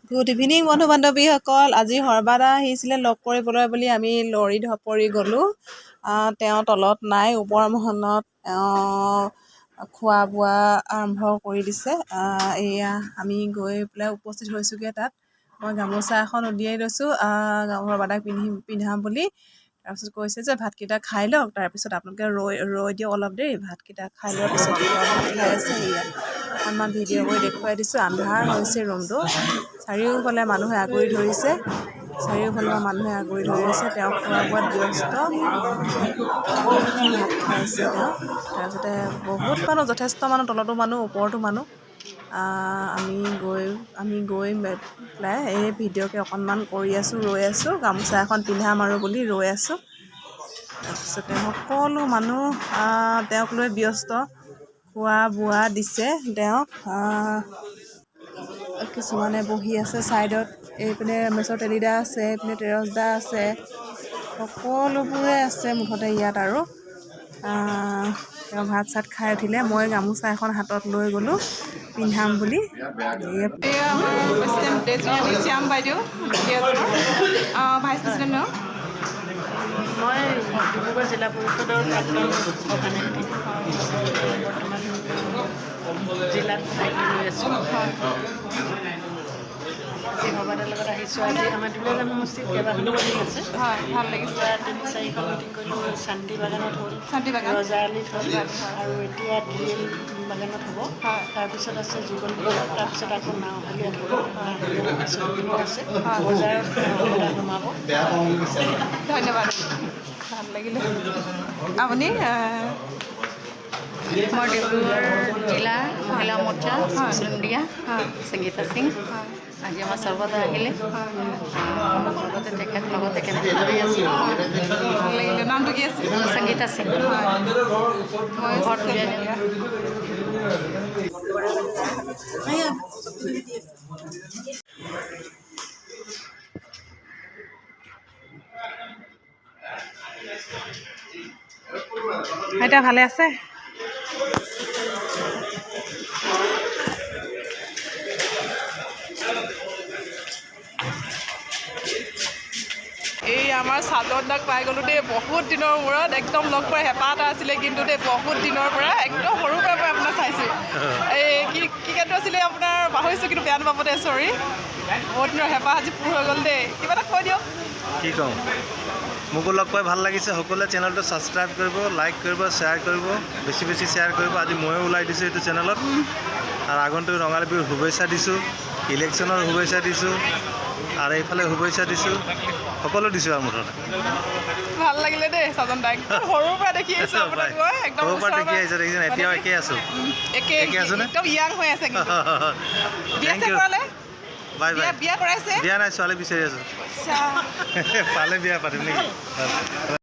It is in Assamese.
গুড ইভিনিং বন্ধু বান্ধৱীসকল। আজি সৰ্বাদা আহিছিলে লগ কৰিবলৈ বুলি আমি লৰি ধপৰি গ'লোঁ। তেওঁ তলত নাই, ওপৰ মহলত খোৱা বোৱা আৰম্ভ কৰি দিছে। এয়া আমি গৈ পেলাই উপস্থিত হৈছোঁগৈ তাত। মই গামোচা এখন উলিয়াই লৈছোঁ সৰ্বাদাক পিন্ধাম বুলি। তাৰপিছত কৈছে যে ভাতকেইটা খাই লওক, তাৰপিছত আপোনালোকে ৰৈ দিয়ক অলপ দেৰি, ভাতকেইটা খাই লোৱাৰ পিছত খাই আছে। এয়া অকণমান ভিডিঅ' কৰি দেখুৱাই দিছোঁ। আন্ধাৰ হৈছে ৰুমটো, চাৰিওফালে মানুহে আগুৰি ধৰিছে, তেওঁ খোৱা বোৱাত ব্যস্ত। ভাত খাইছে তেওঁ। তাৰপিছতে বহুত মানুহ, যথেষ্ট মানুহ, তলতো মানুহ ওপৰতো মানুহ। আমি গৈ পেলাই এই ভিডিঅ'কে অকণমান কৰি আছোঁ, ৰৈ আছোঁ, গামোচা এখন পিন্ধাম আৰু বুলি ৰৈ আছোঁ। তাৰপিছতে সকলো মানুহ তেওঁক লৈ ব্যস্ত, খোৱা বোৱা দিছে তেওঁক। কিছুমানে বহি আছে ছাইডত, এইপিনে ৰমেশ্বৰ তেলীদা আছে, এইপিনে তেৰছ দা আছে, সকলোবোৰে আছে মুঠতে ইয়াত। আৰু তেওঁ ভাত চাত খাই উঠিলে, মই গামোচা এখন হাতত লৈ গ'লোঁ পিন্ধাম বুলি। শ্যাম বাইদেউ ভাইচ প্ৰেচিডেণ্ট। মই ডিব্ৰুগড় জিলা পৰিষদৰ প্ৰাক্তন সভানেত্ৰী, বৰ্তমান জিলাত দায়িত্ব লৈ আছোঁ। আজি সৰ্বাদাৰ লগত আহিছোঁ। আজি আমাৰ দুলীয়াজান সমষ্টিত কেইবাখনো মিটিং আছে। হয়, ভাল লাগিছে। 3-4খন মিটিং কৰিলোঁ। শান্তি বাগানত হ'ল, ৰজাআলিত হ'ল, আৰু এতিয়া DL বাগানত হ'ব। তাৰপিছত আছে যুগলপুৰত, তাৰপিছত আকৌ নাওহালীয়াত হ'ব। নাওহালীয়াত আছে বজাৰত সোমাব। ধন্যবাদ, ভাল লাগিলে। আপুনি? মই ডিব্ৰুগড় জিলা মহিলা মৰ্চা চন্দিয়া সংগীতা সিং। আজি আমাৰ সৰ্বদা আহিলে, লগতে তেখেত লগতে কেনেকৈ ভাবি আছে। ভাল লাগিলে। নামটো কি আছে? সংগীতা সিং। ঘৰত উলিয়াই দিয়া। এতিয়া ভালে আছে? এই আমাৰ চাদৰ দাগ পাই গ'লোঁ দেই, বহুত দিনৰ মূৰত। একদম লগ পোৱাৰ হেঁপাহ এটা আছিলে, কিন্তু দেই বহুত দিনৰ পৰা, একদম সৰুৰ পৰাই মই আপোনাক চাইছোঁ। এই কি গানটো আছিলে আপোনাৰ, পাহৰিছোঁ, কিন্তু বেয়া নাপাব দেই, চৰি। বহুত দিনৰ হেঁপাহ আজি পূৰ হৈ গ'ল দেই। কিবা এটা কৈ দিয়ক। কি কওঁ, মোকো লগ পাই ভাল লাগিছে। সকলোৱে চেনেলটো ছাবস্ক্ৰাইব কৰিব, লাইক কৰিব, শ্বেয়াৰ কৰিব, বেছি বেছি শ্বেয়াৰ কৰিব। আজি ময়ো ওলাই দিছোঁ এইটো চেনেলত। আৰু আগন্তুক ৰঙালী বিহুৰ শুভেচ্ছা দিছোঁ, ইলেকশ্যনৰ শুভেচ্ছা দিছোঁ, আৰু এইফালে শুভেচ্ছা দিছোঁ, সকলো দিছোঁ আৰু মুঠতে। ভাল লাগিলে দেই চাজন দাক, সৰুৰ পৰা দেখি আছোঁ আপোনাক মই, একদম সৰুৰ পৰা দেখি আহিছোঁ, দেখিছেনে? এতিয়াও একেই আছোঁ, একে আছোঁ নে? একদম য়াং হৈ আছে। Thank you, bye bye. বিয়া কৰাইছে? বিয়া নাই, ছোৱালী বিচাৰি আছোঁ। পালে বিয়া পাতিম নেকি?